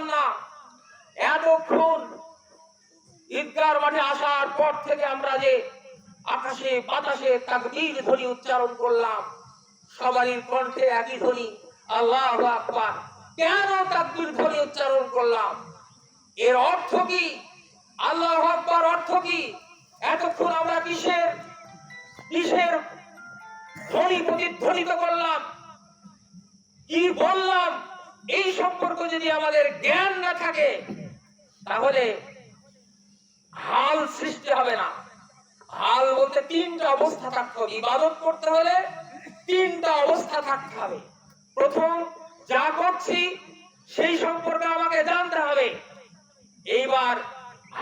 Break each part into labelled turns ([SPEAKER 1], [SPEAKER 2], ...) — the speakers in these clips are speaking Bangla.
[SPEAKER 1] পারলাম না। এতক্ষণ ঈদগার মাঠে আসার পর থেকে আমরা যে আকাশে বাতাসে তাকবীর ধ্বনি উচ্চারণ করলাম, সবারই কণ্ঠে একই ধ্বনি, আল্লাহু আকবার। কেন তাকবীর ধ্বনি উচ্চারণ করলাম? এর অর্থ কি? আল্লাহু আকবার অর্থ কি? এতক্ষণ আমরা কিসের কিসের ধ্বনি প্রতিধ্বনিত করলাম, কি বললাম, এই সম্পর্কে যদি আমাদের জ্ঞান না থাকে তাহলে হাল সৃষ্টি হবে না। হাল বলতে তিনটা অবস্থা থাকতে হবে। ইবাদত করতে হলে তিনটা অবস্থা থাকতে হবে। প্রথম, যা করছি সেই সম্পর্কে আমাকে জানতে হবে। এইবার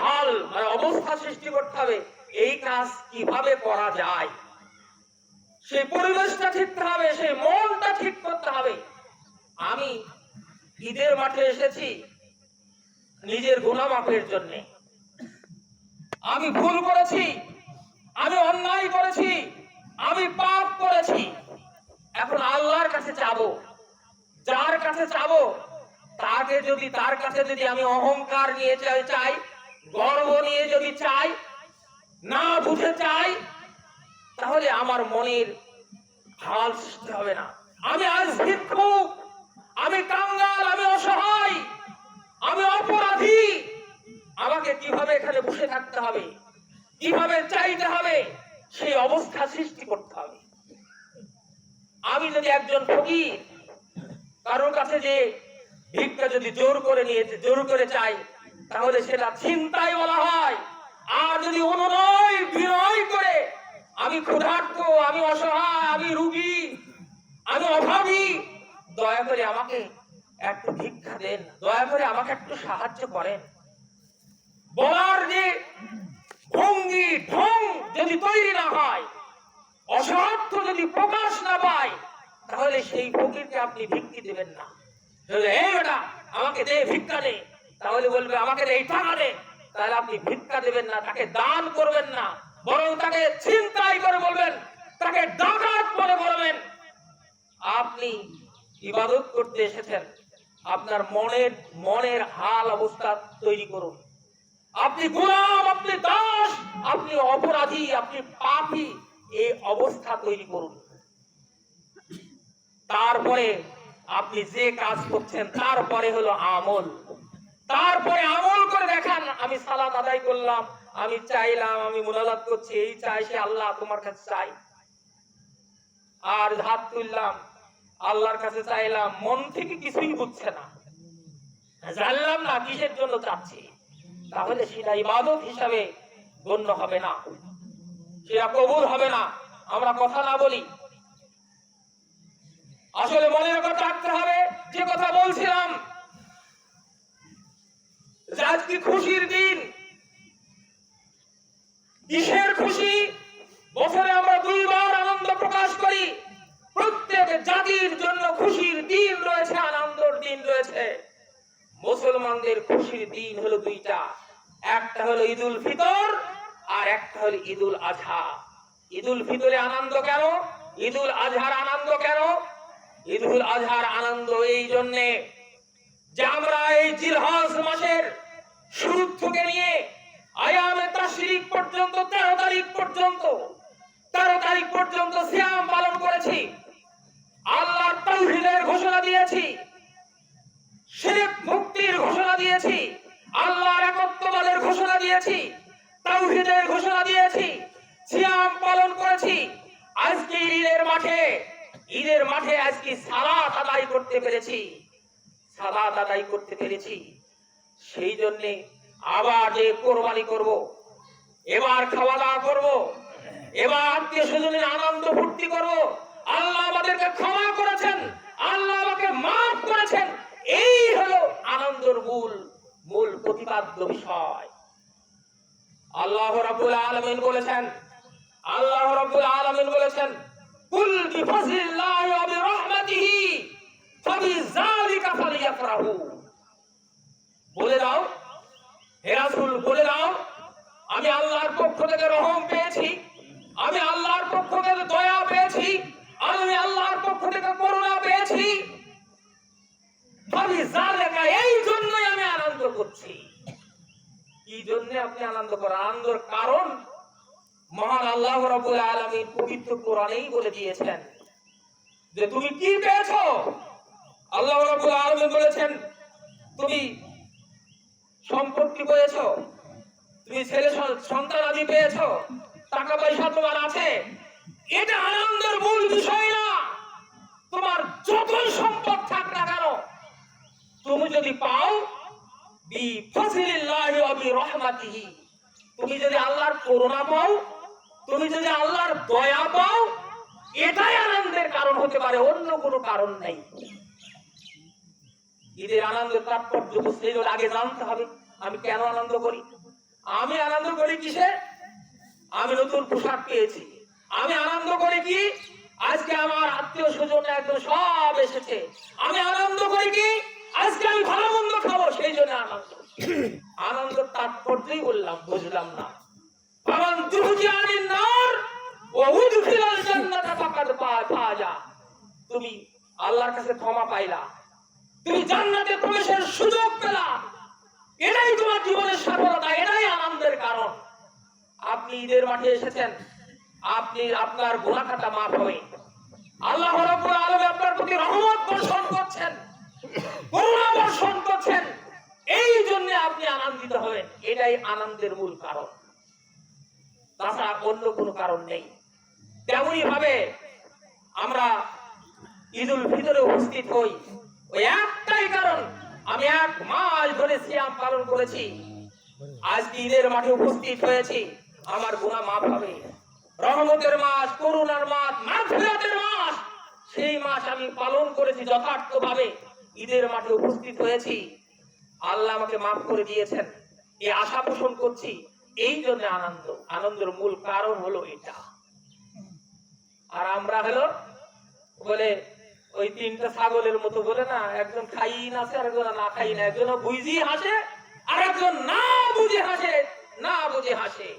[SPEAKER 1] হাল মানে অবস্থা সৃষ্টি করতে হবে, এই কাজ কিভাবে করা যায়, সেই পরিবেশটা ঠিক করতে হবে, সেই মনটা ঠিক করতে হবে। আমি ঈদের মাঠে এসেছি নিজের গুনাহ মাফের জন্য। আমি ভুল করেছি, আমি অন্যায় করেছি, আমি পাপ করেছি। এখন আল্লাহর কাছে চাবো, যার কাছে চাবো তার কাছে যদি আমি অহংকার নিয়ে চাই, গর্ব নিয়ে যদি চাই, না বুঝে চাই, তাহলে আমার মনের হাল সৃষ্টি হবে না। আমি আজ ভিক্ষুক, আমি কাঙ্গাল, আমি অসহায়, আমি অপরাধী, আমাকে কিভাবে এখানে বসে থাকতে হবে, কিভাবে চাইতে হবে, সেই অবস্থা সৃষ্টি করতে হবে। আমি যদি একজন ফকির কারোর কাছে যে ভিক্ষা যদি জোর করে চাই, তাহলে সেটা ছিনতাই বলা হয়। আর যদি অনুনয় বিনয় করে, আমি ক্ষুধার্ত, আমি অসহায়, আমি রোগী, আমি অভাবী, দয়া করে আমাকে একটু ভিক্ষা দেন, দয়া করে আমাকে একটু সাহায্য করেন, বলার যে ভঙ্গি ঢং যদি তৈরি না হয়, অসহার্থ যদি প্রকাশ না পায়, তাহলে সেই ফকিরকে আপনি ভিক্ষা দিবেন না। এই বেটা আমাকে দে, ভিক্ষা দে, তাহলে বলবে আমাকে দে, এই টাকা দে, তাহলে আপনি ভিক্ষা দেবেন না, তাকে দান করবেন না, বরং তাকে ছিনতাই করে বলবেন, তাকে ডাকাত করে বলবেন। আপনি ইবাদত করতে এসেছেন, আপনার মনের হাল অবস্থা তৈরি করুন। আপনি গোলাম, আপনি দাস, আপনি অপরাধী, আপনি পাপী, এই অবস্থা তৈরি করুন। তারপরে আপনি যে কাজ করছেন তারপরে হলো আমল। তারপরে আমল করে দেখান, আমি সালাত আদায় করলাম, আমি চাইলাম, আমি মুনাজাত করছি, এই চাই, সে আল্লাহ তোমার কাছে চাই, আর হাত তুললাম আল্লাহর কাছে চাইলাম, মন থেকে কিছুই বুঝছে না, জানলাম না কিসের জন্য চাচ্ছি, তাহলে সেটা ইবাদত হিসাবে গণ্য হবে না, সেটা কবুল হবে না। আমরা কথা না বলি, আসলে মনের কথা রাখতে হবে। যে কথা বলছিলাম, আজকে খুশির দিন। কিসের খুশি? বছরে আমরা দুইবার আনন্দ প্রকাশ করি। প্রত্যেক জাতির জন্য খুশির দিন রয়েছে, আনন্দের দিন রয়েছে। মুসলমানদের খুশির দিন হলো দুইটা, একটা হলো ঈদুল ফিতর আর একটা হলো ঈদুল আজহা। ঈদুল ফিতরে আনন্দ কেন? ঈদুল আজহার আনন্দ কেন? ঈদুল আজহার আনন্দ এই জন্যে যে আমরা এই জিলহজ মাসের শুরু থেকে নিয়ে আয়ামে তাশরিক পর্যন্ত 13 তারিখ পর্যন্ত সিয়াম পালন করেছি। আল্লাহর তাওহীদের ঘোষণা দিয়েছি, শিরক মুক্তির ঘোষণা দিয়েছি, আল্লাহর একত্ববাদের ঘোষণা দিয়েছি, তাওহীদের ঘোষণা দিয়েছি, সিয়াম পালন করেছি। আজকে ঈদের মাঠে আজকে সালাত আদায় করতে পেরেছি। সেই জন্য আবার যে কোরবানি করব, এবার খাওয়া দাওয়া করব, এবার আত্মীয় স্বজনের আনন্দ ফুর্তি করব। আল্লাহ আমাদেরকে ক্ষমা করেছেন, আল্লাহ আমাকে মাফ করেছেন, এই হলো আনন্দের মূল প্রতিপাদ্য বিষয়। আল্লাহ রাব্বুল আলামিন বলেছেন কুল বিফাযলিল্লাহি ওয়া বিরাহমাতিহি ফাবিযালিকা ফালইফরাহু। বলে দাও হে রাসূল, বলে দাও আমি আল্লাহর পক্ষ থেকে রহম পেয়েছি, আমি আল্লাহর পক্ষ থেকে দয়া পেয়েছি, আমি আল্লাহর পক্ষ থেকে করুণা পেয়েছি। ফাবিযালিকা, এই জন্যই করছি। কি জন্য আপনি আনন্দ করেন? আনন্দের কারণ মহান আল্লাহ রাব্বুল আলামিন পবিত্র কোরআনেই বলে দিয়েছেন যে তুমি কি পেয়েছো। আল্লাহ রাব্বুল আলামিন বলেছেন তুমি সম্পত্তি পেয়েছো, তুমি ছেলে সন্তানাদি পেয়েছো, টাকা পয়সা তোমার আছে, এটা আনন্দের মূল বিষয় না। তোমার যতই সম্পদ থাক না কেন, তুমি যদি পাও বিফাজিলিল্লাহি ওয়া বিরহমাতিহি, তুমি যদি আল্লাহর করুণা পাও, তুমি যদি আল্লাহর দয়া পাও, এটাই আনন্দের কারণ হতে পারে, অন্য কোনো কারণ নেই। ঈদের আনন্দের তাৎপর্য বুঝতে গেলে আগে জানতে হবে আমি কেন আনন্দ করি। আমি আনন্দ করি কিসে? আমি নতুন পোশাক পেয়েছি। আমি আনন্দ করি কি? আজকে আমার আত্মীয় স্বজন একদম সব এসেছে। আমি আনন্দ করি কি? আজকে আমি ভালো মন্দ খাবো, সেই জন্য আনন্দ। আনন্দের তাৎপর্যই বললাম, বুঝলাম না। ফামান যুহজিয়া আনিন নার ওয়া উদখিলাল জান্নাতা ফাকাদ ফাজা। তুমি আল্লাহর কাছে ক্ষমা পাইলা, তুমি জান্নাতে প্রবেশের সুযোগ পেলা, এটাই তোমার জীবনের সফলতা, এটাই আনন্দের কারণ। আপনি ঈদের মাঠে এসেছেন, আপনি আপনার গুনাহ খাতা মাফ হবে, আল্লাহ রাব্বুল আলামিন আপনার প্রতি রহমত বর্ষণ করছেন, করুণা বর্ষণ করছেন, এই জন্য আপনি আনন্দিত হবেন, এটাই আনন্দের মূল কারণ, তাছাড়া অন্য কোনো কারণ নেই। তেমনি ভাবে আমরা ঈদুল ফিতরে উপস্থিত হই, ওই একটাই কারণ, আমি 1 মাস ধরে সিয়াম পালন করেছি, আজকে ঈদের মাঠে উপস্থিত হয়েছি, আমার গুনাহ মাফ হবে। রহমতের মাস, করুণার মাস, মাগফিরাতের মাস, সেই মাস আমি পালন করেছি যথার্থভাবে, ঈদের মাঠে উপস্থিত হয়েছি, আল্লাহ আমাকে মাফ করে দিয়েছেন, এই আশা পোষণ করছি, এই জন্য আনন্দ। আনন্দের মূল কারণ হলো এটা। আর আমরা হলো বলে ওই 3টা ছাগলের মতো বলে না, একজন খাইন আছে আর একজন না খাই না, একজন বুঝি হাসে আর একজন না বুঝে হাসে, না বুঝে হাসে।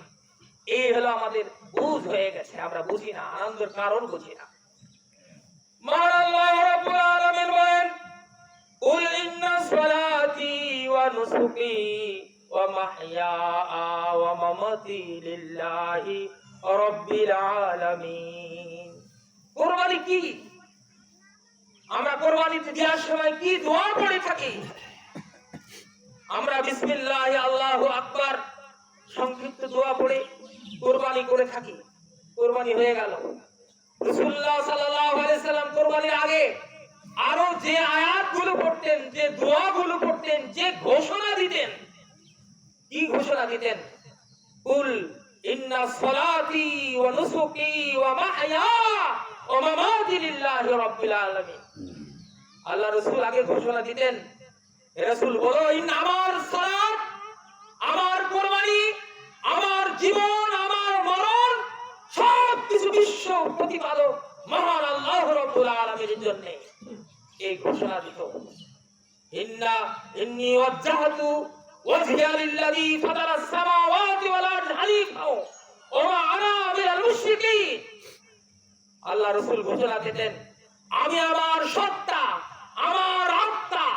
[SPEAKER 1] এই হলো আমাদের বুঝ হয়ে গেছে, আমরা বুঝি না, আনন্দের কারণ বুঝি না। মহান আল্লাহ রাব্বুল আলামিন বলেন কুল ইন্না সালাতি ওয়া নুসুকি ওয়া মাহইয়া ওয়া মামাতি লিল্লাহি রাব্বিল আলামিন। কুরবানি কি? আমরা কুরবানিতে দেওয়ার সময় কি দোয়া পড়ে থাকি? আমরা বিসমিল্লাহ আল্লাহু আকবার সংক্ষিপ্ত দোয়া পড়ে কুরবানি করে থাকি। কুরবানি হয়ে গেল, রাসূলুল্লাহ সাল্লাল্লাহু আলাইহি সাল্লাম কুরবানির আগে আরো যে আয়াতগুলো পড়তেন, যে দোয়াগুলো পড়তেন, যে ঘোষণা দিতেন, কি ঘোষণা দিতেন? কুল ইন্না সালাতি ওয়া নুসুকি ওয়া মাহইয়া ওয়া মামাতি লিল্লাহি রাব্বিল আলামিন। আল্লাহ রাসূল আগে ঘোষণা দিতেন, হে রাসূল বলো, আমার সালাত, আমার কুরবানি, আমার জীবন, আমার মরণ সব কিছু বিশ্ব প্রতিপালক মহান আল্লাহ রাব্বুল আলামিনের জন্য। এই ঘোষণা দিত, ইন্নী ওয়াজ্জাহতু ওয়াজহিয়া লিল্লাযী ফাতারাস সামাওয়াতি ওয়াল আরদ হানিফা ওয়া মা আনা মিনাল মুশরিকিন। আল্লাহ রাসূল ঘোষণা দিতেন, আমি আমার সত্তা, আমার আত্মা,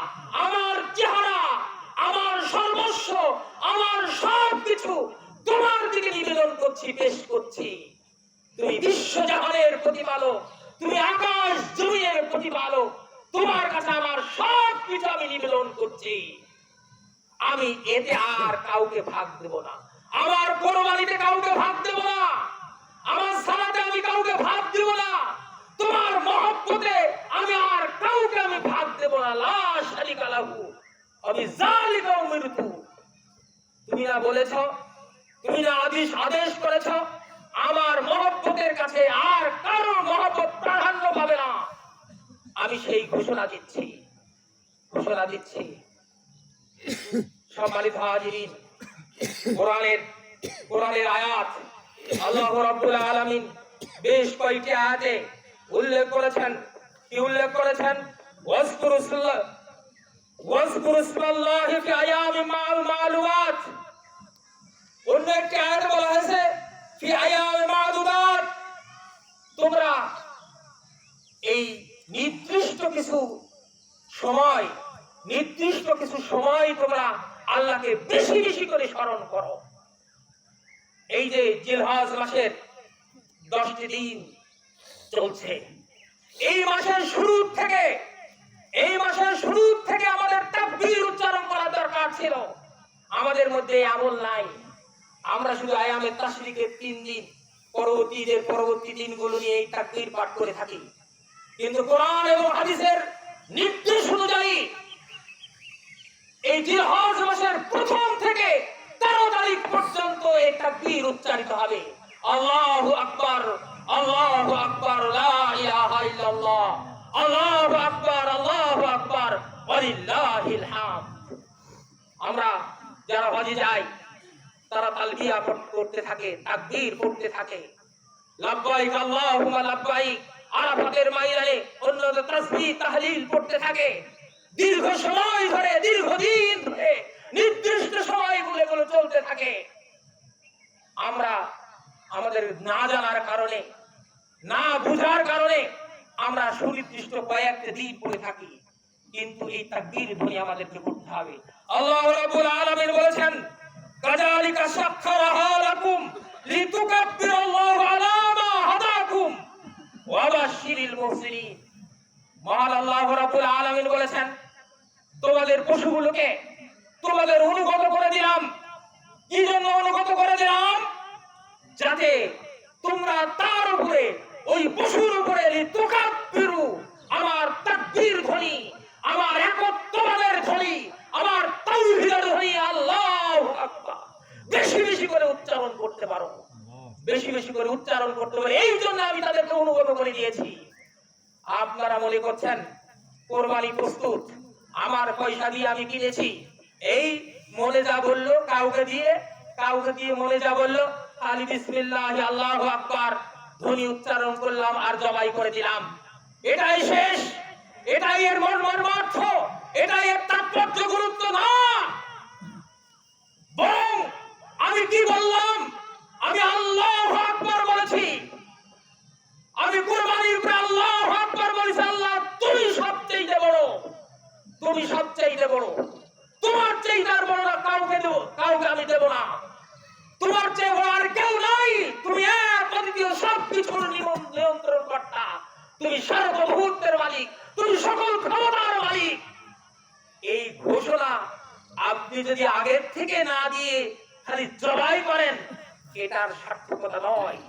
[SPEAKER 1] আমার চেহারা, আমার সর্বস্ব, আমার সবকিছু তোমার দিকে নিবেদন করছি, পেশ করছি। তুমি বিশ্বজাহানের প্রতিপালক, তুমি আকাশ জমিনের প্রতিপালক, তোমার কাছে আমার সবকিছু আমি নিবেদন করছি। আমি এতে আর কাউকে ভাগ দেব না, আমার কুরবানিতে কাউকে ভাগ দেব না, আমার সালাতে আমি কাউকে ভাগ দেব না, তোমার মহব্বতে আমি আর কাউকে আমি ভাগ দেব না। লা শারিকা লাহু আমি যালিকা উমিরতু। তুমি না বলেছো, তুমি না আদেশ করেছো, আমার মহব্বতের কাছে আর কারো মহব্বত প্রাধান্য পাবে না। আমি সেই ঘোষণা দিচ্ছি। সম্মানিত হাজিরিন, কোরআনের আয়াত আল্লাহ রাব্বুল আলামিন বেশ কয়েকটি আয়াতে উল্লেখ করেছেন। কি উল্লেখ করেছেন? ওয়াজকুরু ইসমাল্লাহি ফি আয়ামিন মা'লুমাত। অন্য একটি আয়াতে বলা হয়েছে ফি আয়ামিন মা'দুদাত। তোমরা এই নির্দিষ্ট কিছু সময় তোমরা আল্লাহকে বেশি বেশি করে স্মরণ করো। এই যে জিলহজ মাসের 10টি দিন চলছে, এই মাসের শুরু থেকে আমাদের তাকবীর উচ্চারণ করা দরকার ছিল। আমাদের মধ্যে আমল নাই। আমরা শুধু আয়ামে তাশরিকের 3 দিন, পরবর্তী দিনগুলো নিয়ে এই তাকবীর পাঠ করে থাকি। কিন্তু কোরআন এবং হাদিসের নির্দেশ অনুযায়ী এই জিলহজ মাসের প্রথম থেকে 13 তারিখ পর্যন্ত এই তাকবীর উচ্চারিত হবে। আল্লাহু আকবার, আল্লাহু আকবার, লা ইলাহা ইল্লাল্লাহ, আল্লাহু আকবার, আল্লাহু আকবার, ওয়ালিল্লাহিল হামদ। আমরা যারা হজে যাই তারা তালবিয়া করতে থাকে, তাকবীর পড়তে থাকে, লাব্বাইক আল্লাহুম্মা লাব্বাইক, আরাফাতের ময়দানে অন্যত তাসবিহ তাহলিল পড়তে থাকে। দীর্ঘদিন ধরে নির্দিষ্ট সময়গুলো চলতে থাকে। আমরা আমাদের না জানার কারণে, না বুঝার কারণে আমরা সুনির্দিষ্ট কয়েকটা দিন পড়ে থাকি, কিন্তু এই তাকবীর ধ্বনি আমাদেরকে করতে হবে। আল্লাহ রাব্বুল আলামিন বলেছেন, কাযালিকা সাখখারাহা লাকুম লিতুকাব্বিরুল্লাহ আলা মা হাদাকুম ওয়া বাশশিরিল মুহসিনিন। মহান আল্লাহ রাব্বুল আলামিন বলেছেন, তোমাদের পশুগুলোকে তোমাদের অনুগত করে দিলাম। কি জন্য অনুগত করে দিলাম? যাতে তোমরা তার উপরে, ওই পশুর উপরে লিতুকাব্বিরু, আমার তাকবীর ধ্বনি, আমার একত্ববাদের ধ্বনি, আমার তাওহীদের ধ্বনি, আল্লাহু আকবার, বেশি বেশি করে উচ্চারণ করতে পারো, বেশি বেশি করে উচ্চারণ করতে পারো। এই জন্য আমি তাদেরকে অনুগত করে দিয়েছি। আপনারা মনে করছেন কোরবানি প্রস্তুত, আমার পয়সা দিয়ে আমি কিনেছি, এই মনে যা বললো কাউকে দিয়ে মনে যা বললো, খালি বিসমিল্লাহ আল্লাহু আকবার ধ্বনি উচ্চারণ করলাম আর জবাই করে দিলাম, এটাই শেষ, এটাই এর মর্মার্থ, এটাই এর তাৎপর্য, গুরুত্ব না। বরং আমি কি বললাম? আমি আল্লাহু আকবার বলেছি, আমি কুরবানির উপরে আল্লাহু আকবার বলেছি। আল্লাহ তুমি সবচেয়ে বড়, তুমি সবচেয়ে বড়, তোমার চেয়ে আর বড় না কাউকে আমি দেব না, তোমার চেয়ে বড় আর কেউ নাই, তুমি এক অদ্বিতীয়, সবকিছুর নিয়ন্ত্রণ কর্তা, তুমি সার্বভৌমত্বের মালিক, তুমি সকল ক্ষমতার মালিক। এই ঘোষণা আপনি যদি আগের থেকে না দিয়ে খালি জবাই করেন, এটার সার্থকতা নয়।